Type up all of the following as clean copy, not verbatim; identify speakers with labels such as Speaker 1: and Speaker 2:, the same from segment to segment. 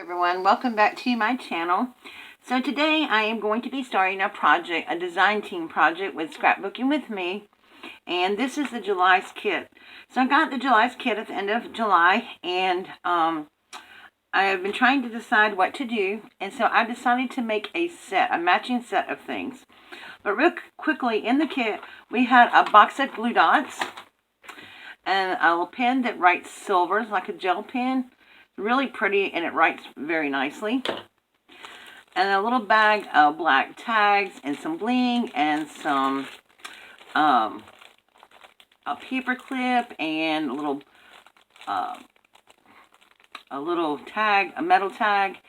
Speaker 1: Everyone, welcome back to my channel. So today I am going to be starting a project, a design team project with Scrapbooking with Me, and this is the July's kit. So I got the July's kit at the end of July, and I have been trying to decide what to do, and so I decided to make a matching set of things. But real quickly, in the kit we had a box of glue dots and a little pen that writes silvers like a gel pen. Really pretty, and it writes very nicely. And a little bag of black tags and some bling and some a paper clip and a little tag, a metal tag,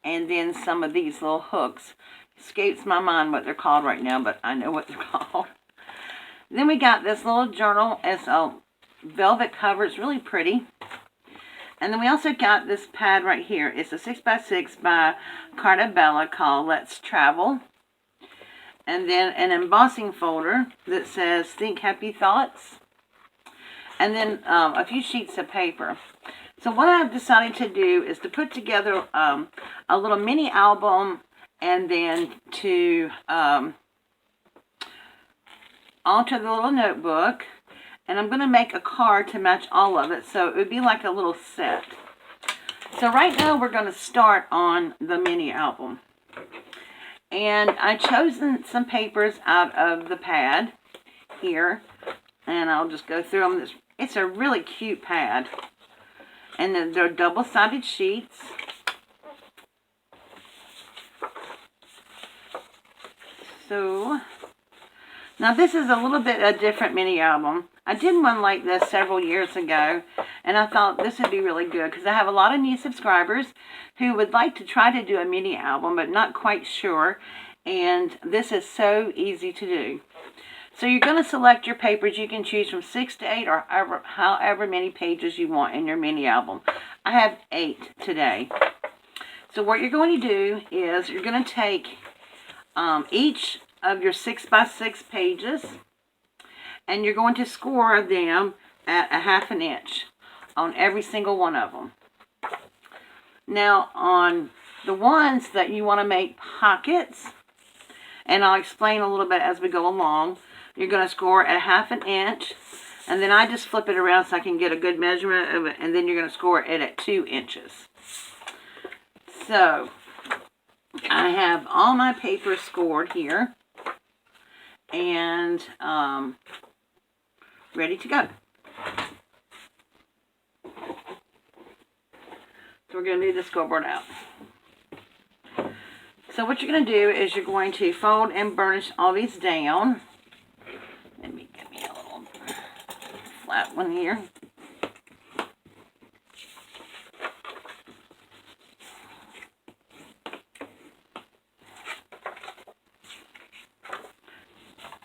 Speaker 1: and then some of these little hooks. Escapes my mind what they're called right now, but I know what they're called. Then we got this little journal. It's a velvet cover. It's really pretty. And then we also got this pad right here. It's a 6x6 by Carta Bella called Let's Travel. And then an embossing folder that says Think Happy Thoughts. And then a few sheets of paper. So what I've decided to do is to put together a little mini album, and then to alter the little notebook. And I'm going to make a card to match all of it, so it would be like a little set. So right now we're going to start on the mini album. And I've chosen some papers out of the pad here, and I'll just go through them. It's a really cute pad. And then they're double-sided sheets. So now this is a little bit a different mini album. I did one like this several years ago, and I thought this would be really good because I have a lot of new subscribers who would like to try to do a mini album but not quite sure, and this is so easy to do. So you're going to select your papers. You can choose from 6 to 8 or however many pages you want in your mini album. I have 8 today. So what you're going to do is you're going to take each of your 6x6 pages, and you're going to score them at 1/2 inch on every single one of them. Now on the ones that you want to make pockets, and I'll explain a little bit as we go along, you're going to score at 1/2 inch, and then I just flip it around so I can get a good measurement of it, and then you're going to score it at 2 inches. So I have all my papers scored here, and ready to go. So we're going to leave the scoreboard out. So what you're going to do is you're going to fold and burnish all these down. Let me get me a little flat one here.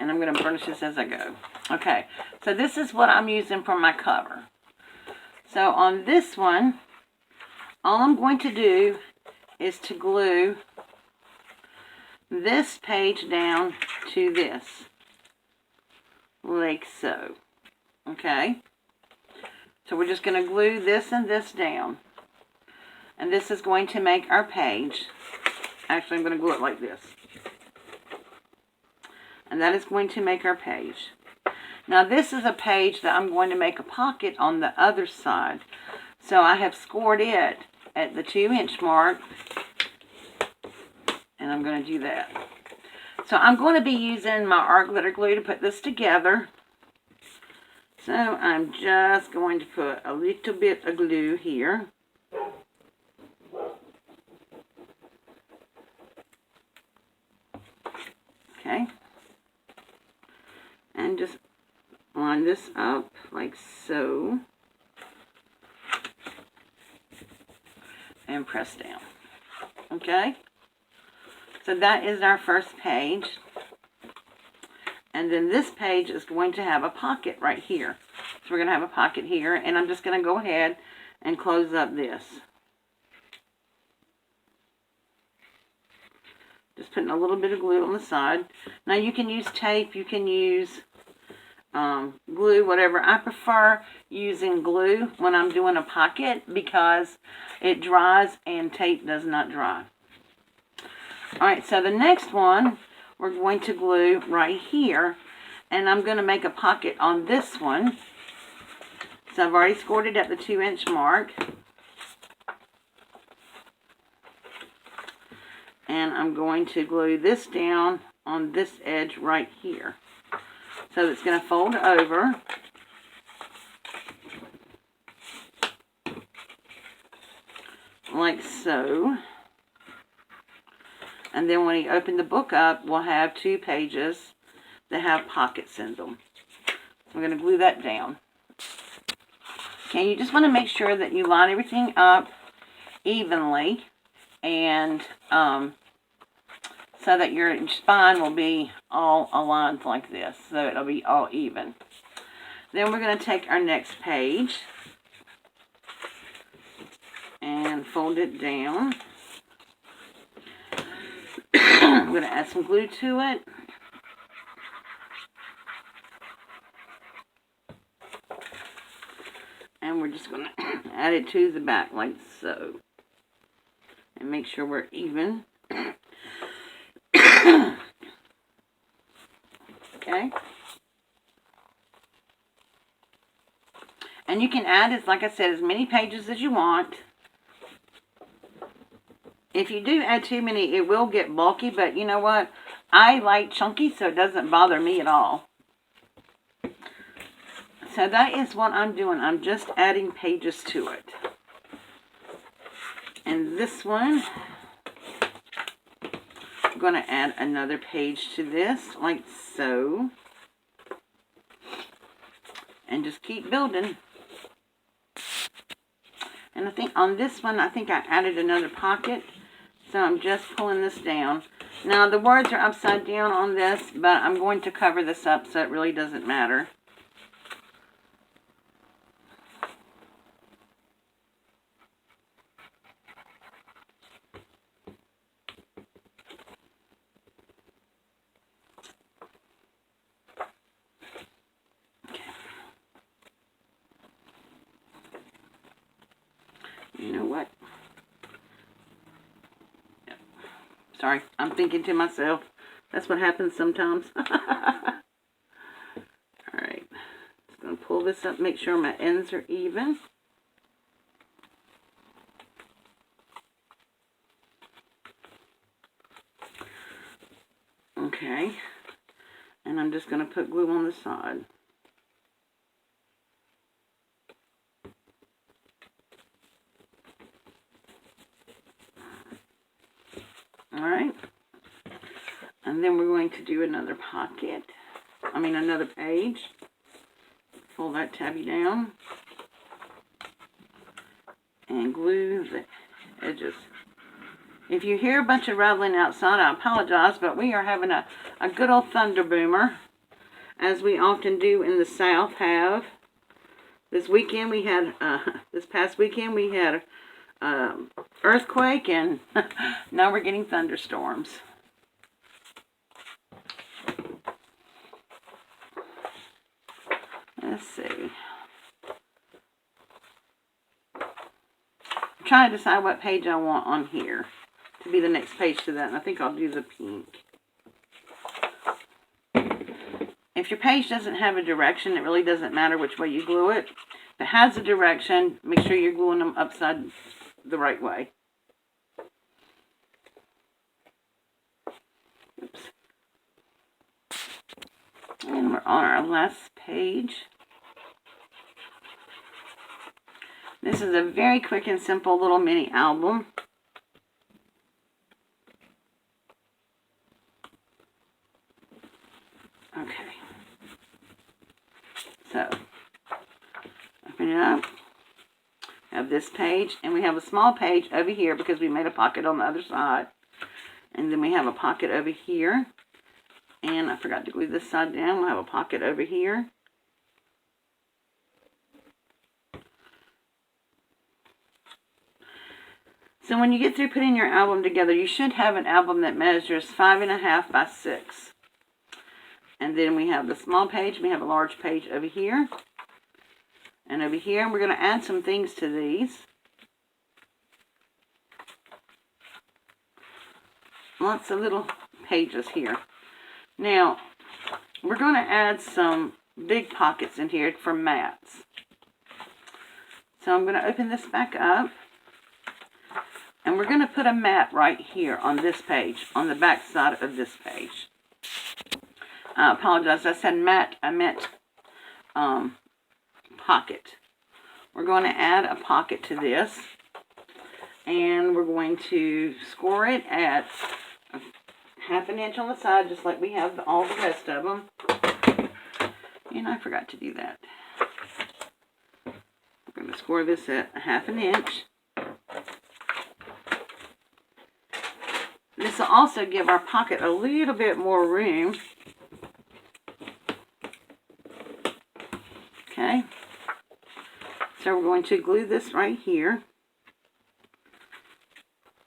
Speaker 1: And I'm going to burnish this as I go. Okay, so this is what I'm using for my cover. So on this one, all I'm going to do is to glue this page down to this, like so. Okay, so we're just going to glue this and this down. And this is going to make our page. Actually, I'm going to glue it like this. And that is going to make our page. Now this is a page that I'm going to make a pocket on the other side. So I have scored it at the 2 inch mark. And I'm going to do that. So I'm going to be using my art glitter glue to put this together. So I'm just going to put a little bit of glue here. Okay. And just line this up like so, and press down. Okay, so that is our first page, and then this page is going to have a pocket right here. So we're going to have a pocket here, and I'm just going to go ahead and close up this. Just putting a little bit of glue on the side. Now you can use tape, you can use glue, whatever. I prefer using glue when I'm doing a pocket because it dries and tape does not dry. Alright, so the next one we're going to glue right here, and I'm going to make a pocket on this one. So I've already scored it at the 2-inch mark. And I'm going to glue this down on this edge right here. So it's going to fold over. Like so. And then when you open the book up, we'll have 2 pages that have pockets in them. So we're going to glue that down. Okay, you just want to make sure that you line everything up evenly, and so that your spine will be all aligned like this, so it'll be all even. Then we're going to take our next page and fold it down. I'm going to add some glue to it. And we're just going to add it to the back like so. And make sure we're even. Okay. And you can add, like I said, as many pages as you want. If you do add too many, it will get bulky, but you know what? I like chunky, so it doesn't bother me at all. So that is what I'm doing. I'm just adding pages to it. And this one, I'm going to add another page to this, like so. And just keep building. And I think on this one, I think I added another pocket. So I'm just pulling this down. Now the words are upside down on this, but I'm going to cover this up so it really doesn't matter. You know what? Yep. Sorry, I'm thinking to myself. That's what happens sometimes. Alright. Just going to pull this up, make sure my ends are even. Okay. And I'm just going to put glue on the side. Alright, and then we're going to do another pocket, another page. Fold that tabby down and glue the edges. If you hear a bunch of rattling outside, I apologize, but we are having a good old thunder boomer, as we often do in the South have. This weekend we had, this past weekend we had earthquake, and now we're getting thunderstorms. Let's see. I'm trying to decide what page I want on here to be the next page to that, and I think I'll do the pink. If your page doesn't have a direction, it really doesn't matter which way you glue it. If it has a direction, make sure you're gluing them upside the right way. Oops. And we're on our last page. This is a very quick and simple little mini album. Okay. So, open it up. Have this page, and we have a small page over here because we made a pocket on the other side. And then we have a pocket over here. And I forgot to glue this side down. We'll have a pocket over here. So when you get through putting your album together, you should have an album that measures 5.5 by 6. And then we have the small page. We have a large page over here. And over here, we're going to add some things to these. Lots of little pages here. Now, we're going to add some big pockets in here for mats. So I'm going to open this back up. And we're going to put a mat right here on this page, on the back side of this page. I apologize, I said mat, I meant pocket. We're going to add a pocket to this, and we're going to score it at 1/2 inch on the side, just like we have all the rest of them. And I forgot to do that. We're going to score this at 1/2 inch. This will also give our pocket a little bit more room. Okay, so we're going to glue this right here.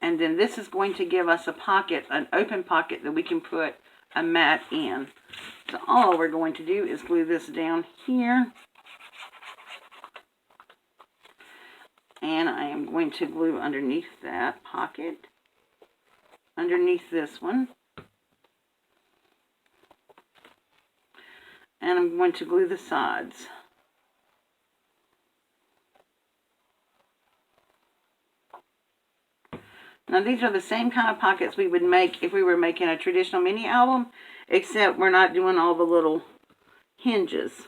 Speaker 1: And then this is going to give us a pocket, an open pocket that we can put a mat in. So all we're going to do is glue this down here. And I am going to glue underneath that pocket, underneath this one. And I'm going to glue the sides. Now these are the same kind of pockets we would make if we were making a traditional mini album, except we're not doing all the little hinges.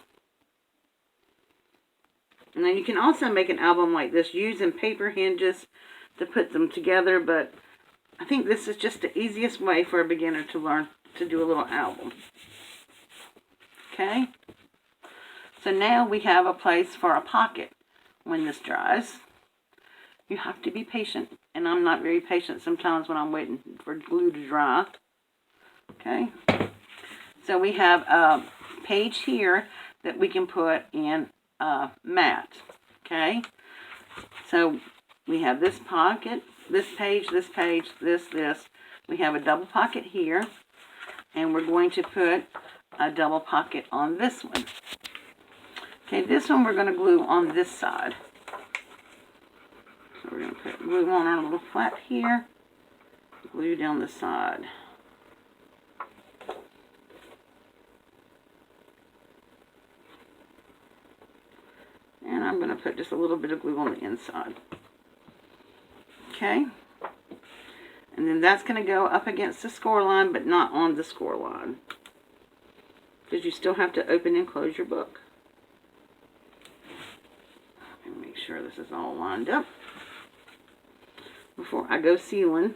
Speaker 1: And then you can also make an album like this using paper hinges to put them together, but I think this is just the easiest way for a beginner to learn to do a little album. Okay? So now we have a place for a pocket when this dries. You have to be patient. And I'm not very patient sometimes when I'm waiting for glue to dry. Okay. So we have a page here that we can put in a mat. Okay. So we have this pocket, this page, this page, this. We have a double pocket here. And we're going to put a double pocket on this one. Okay, this one we're going to glue on this side. So we're going to put glue on our little flap here, glue down the side. And I'm going to put just a little bit of glue on the inside. Okay. And then that's going to go up against the score line, but not on the score line, because you still have to open and close your book. And make sure this is all lined up before I go sealing.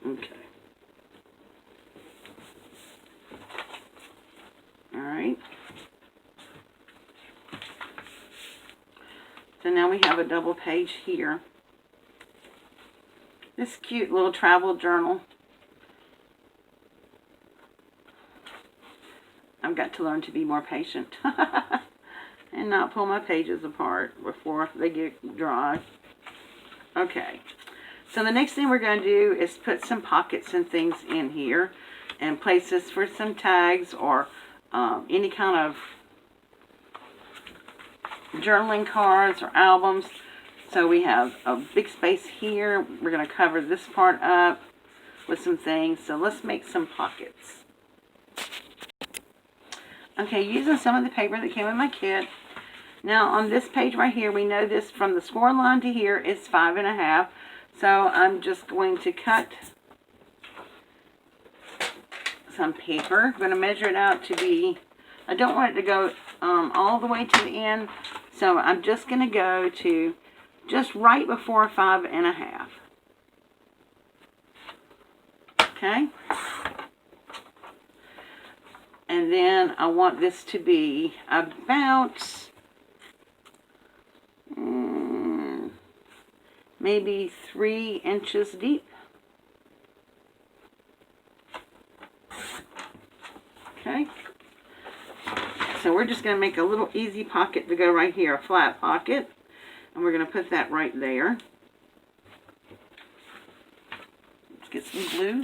Speaker 1: Okay. Alright. So now we have a double page here. This cute little travel journal. I've got to learn to be more patient. And not pull my pages apart before they get dry. Okay, so the next thing we're going to do is put some pockets and things in here, and places for some tags or any kind of journaling cards or albums. So we have a big space here. We're going to cover this part up with some things. So let's make some pockets. Okay, using some of the paper that came in my kit. Now on this page right here, we know this from the score line to here is 5.5. So I'm just going to cut some paper. I'm going to measure it out to be, I don't want it to go all the way to the end. So I'm just going to go to just right before 5.5. Okay. And then I want this to be about maybe 3 inches deep. Okay. So we're just going to make a little easy pocket to go right here, a flat pocket. And we're going to put that right there. Let's get some glue.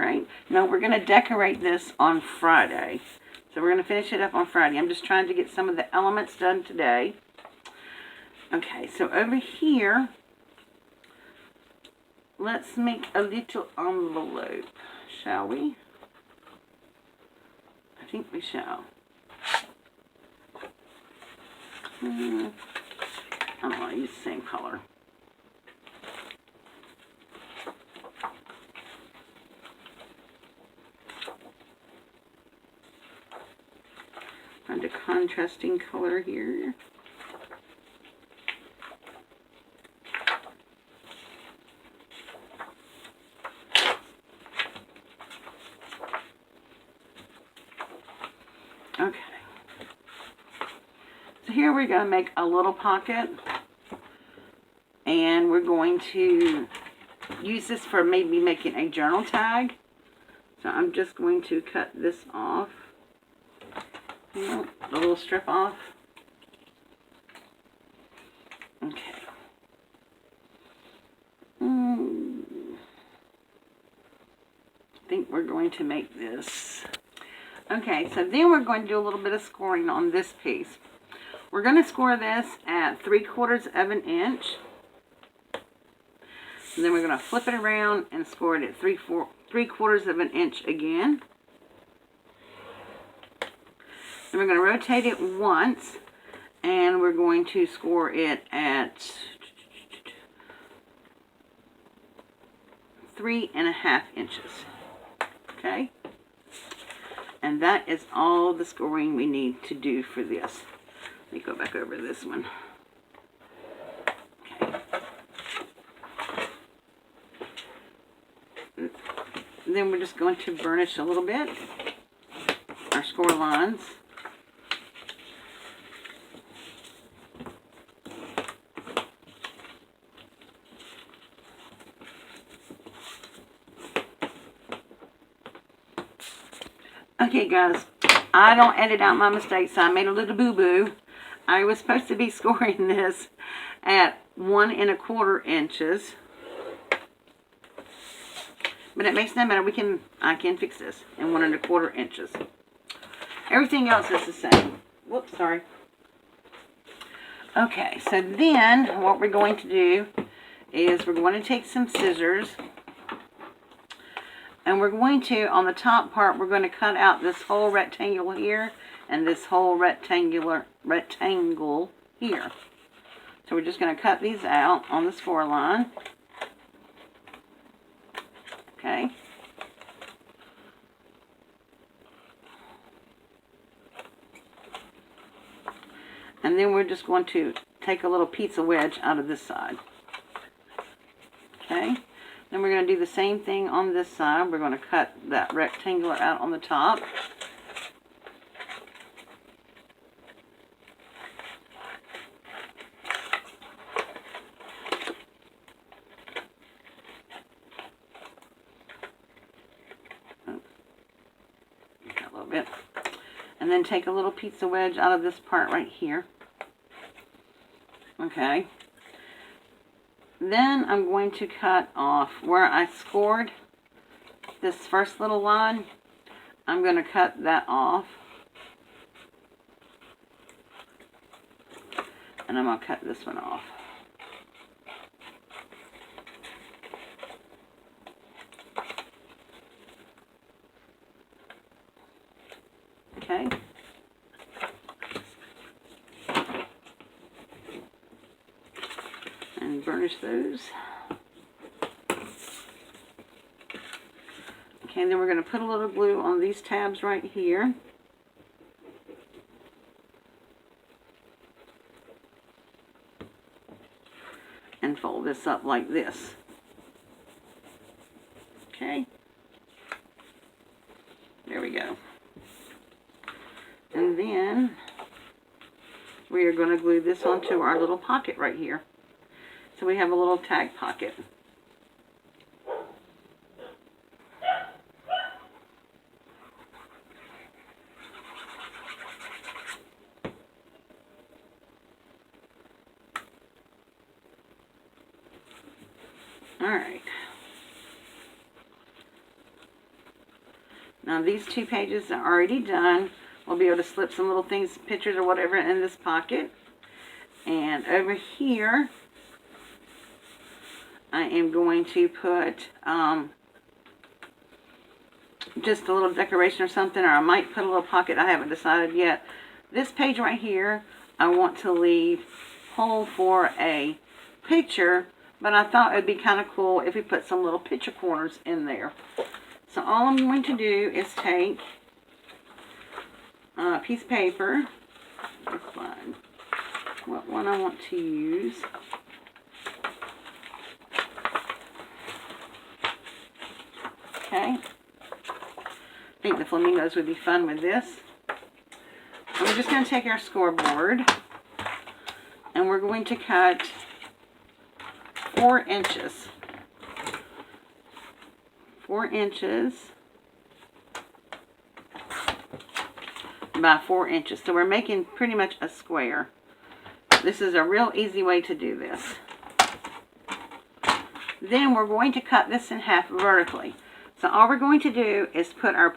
Speaker 1: Alright, now we're going to decorate this on Friday. So we're going to finish it up on Friday. I'm just trying to get some of the elements done today. Okay, so over here, let's make a little envelope, shall we? I think we shall. I'm going to use the same color. Find a contrasting color here. Okay. So here we're going to make a little pocket. And we're going to use this for maybe making a journal tag. So I'm just going to cut this off. The little strip off. Okay. I think we're going to make this. Okay, so then we're going to do a little bit of scoring on this piece. We're going to score this at 3/4 of an inch. And then we're going to flip it around and score it at 3/4 of an inch again. Then we're going to rotate it once, and we're going to score it at 3.5 inches. Okay? And that is all the scoring we need to do for this. Let me go back over this one. Okay. Then we're just going to burnish a little bit our score lines. Okay guys, I don't edit out my mistakes, so I made a little boo-boo. I was supposed to be scoring this at 1 1/4 inches. But it makes no matter, I can fix this in 1 1/4 inches. Everything else is the same. Whoops, sorry. Okay, so then what we're going to do is we're going to take some scissors. And we're going to, on the top part, we're going to cut out this whole rectangle here and this whole rectangle here. So we're just going to cut these out on the score line. Okay. And then we're just going to take a little pizza wedge out of this side. Okay. Then we're going to do the same thing on this side. We're going to cut that rectangular out on the top. A little bit. And then take a little pizza wedge out of this part right here. Okay. Then I'm going to cut off where I scored this first little line. I'm going to cut that off. And I'm going to cut this one off. Okay. And burnish those. Okay, then we're going to put a little glue on these tabs right here. And fold this up like this. Okay. There we go. And then we are going to glue this onto our little pocket right here. So we have a little tag pocket. Alright. Now these 2 pages are already done. We'll be able to slip some little things, pictures or whatever, in this pocket. And over here, I am going to put just a little decoration or something, or I might put a little pocket. I haven't decided yet. This page right here, I want to leave whole for a picture, but I thought it would be kind of cool if we put some little picture corners in there. So all I'm going to do is take a piece of paper. Let's find what one I want to use. Okay. I think the flamingos would be fun with this. And we're just going to take our scoreboard and we're going to cut 4 inches. 4 inches by 4 inches. So we're making pretty much a square. This is a real easy way to do this. Then we're going to cut this in half vertically. So all we're going to do is put our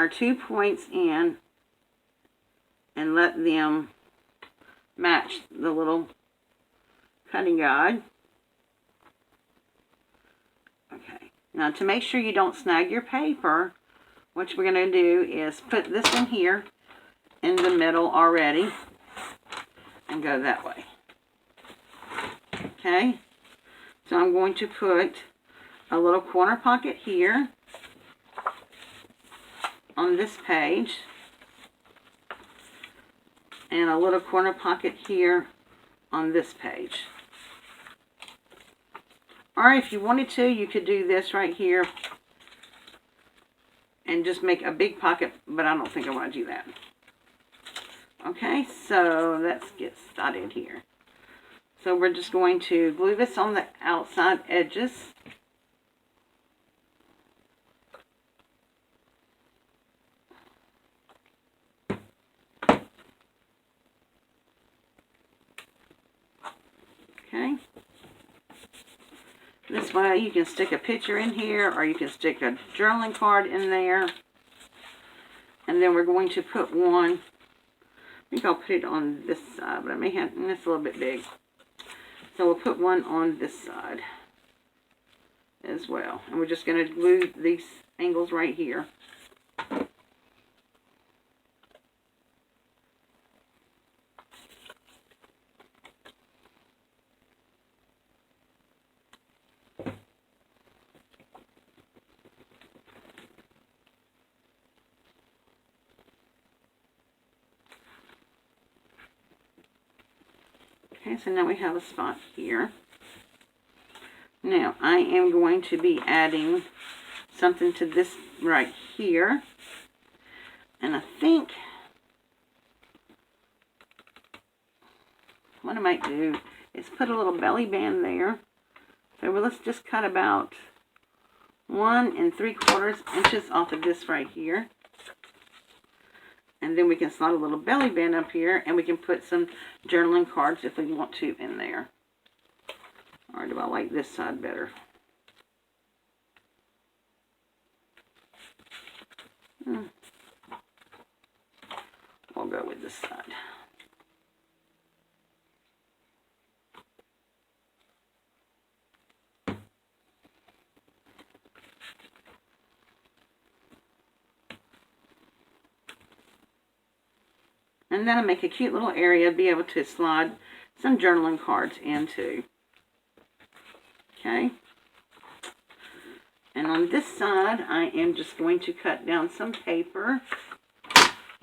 Speaker 1: 2 points in and let them match the little cutting guide. Okay. Now to make sure you don't snag your paper, what we're going to do is put this in here in the middle already and go that way. Okay. So I'm going to put a little corner pocket here on this page and a little corner pocket here on this page. Or if you wanted to, you could do this right here and just make a big pocket, but I don't think I want to do that. Okay, so let's get started here. So we're just going to glue this on the outside edges. Okay. This way you can stick a picture in here, or you can stick a journaling card in there. And then we're going to put one, I think I'll put it on this side, but I may have, it's a little bit big. So we'll put one on this side as well. And we're just going to glue these angles right here. Okay, so now we have a spot here. Now, I am going to be adding something to this right here. And I think what I might do is put a little belly band there. So let's just cut about 1 3/4 inches off of this right here. And then we can slide a little belly band up here, and we can put some journaling cards if we want to in there. Or do I like this side better? We'll go with this side. And then I'll make a cute little area to be able to slide some journaling cards into. Okay. And on this side, I am just going to cut down some paper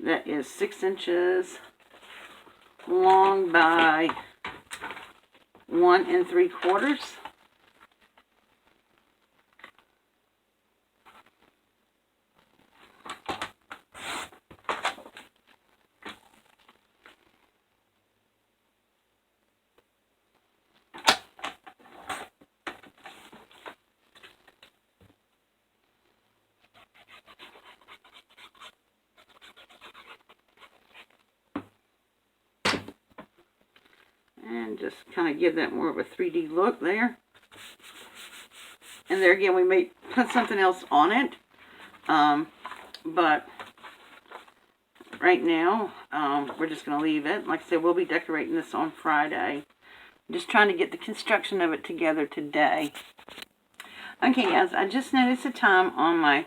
Speaker 1: that is 6 inches long by 1 3/4. And just kind of give that more of a 3D look there. And there again, we may put something else on it. But right now, we're just going to leave it. Like I said, we'll be decorating this on Friday. Just trying to get the construction of it together today. Okay, guys, I just noticed the time on my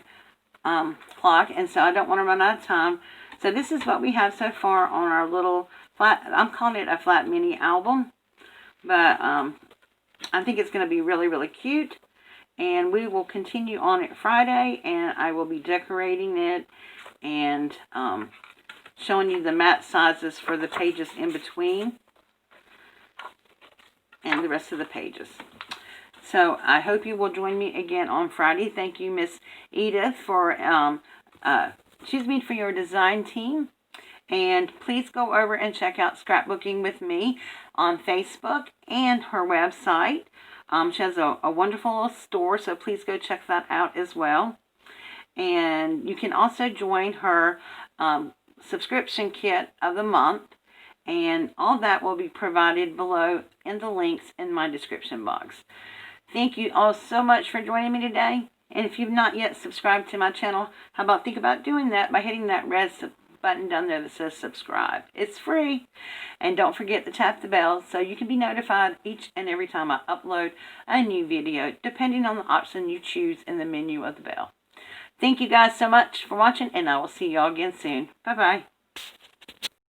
Speaker 1: clock, and so I don't want to run out of time. So this is what we have so far on our little flat, I'm calling it a flat mini album, but I think it's going to be really, really cute. And we will continue on it Friday, and I will be decorating it and showing you the mat sizes for the pages in between and the rest of the pages. So I hope you will join me again on Friday. Thank you, Miss Edith, for for your design team. And please go over and check out Scrapbooking with Me on Facebook and her website. She has a wonderful little store, so please go check that out as well. And you can also join her subscription kit of the month. And all that will be provided below in the links in my description box. Thank you all so much for joining me today. And if you've not yet subscribed to my channel, how about think about doing that by hitting that red button down there that says subscribe. It's free. And don't forget to tap the bell so you can be notified each and every time I upload a new video, depending on the option you choose in the menu of the bell. Thank you guys so much for watching, and I will see you all again soon. Bye-bye.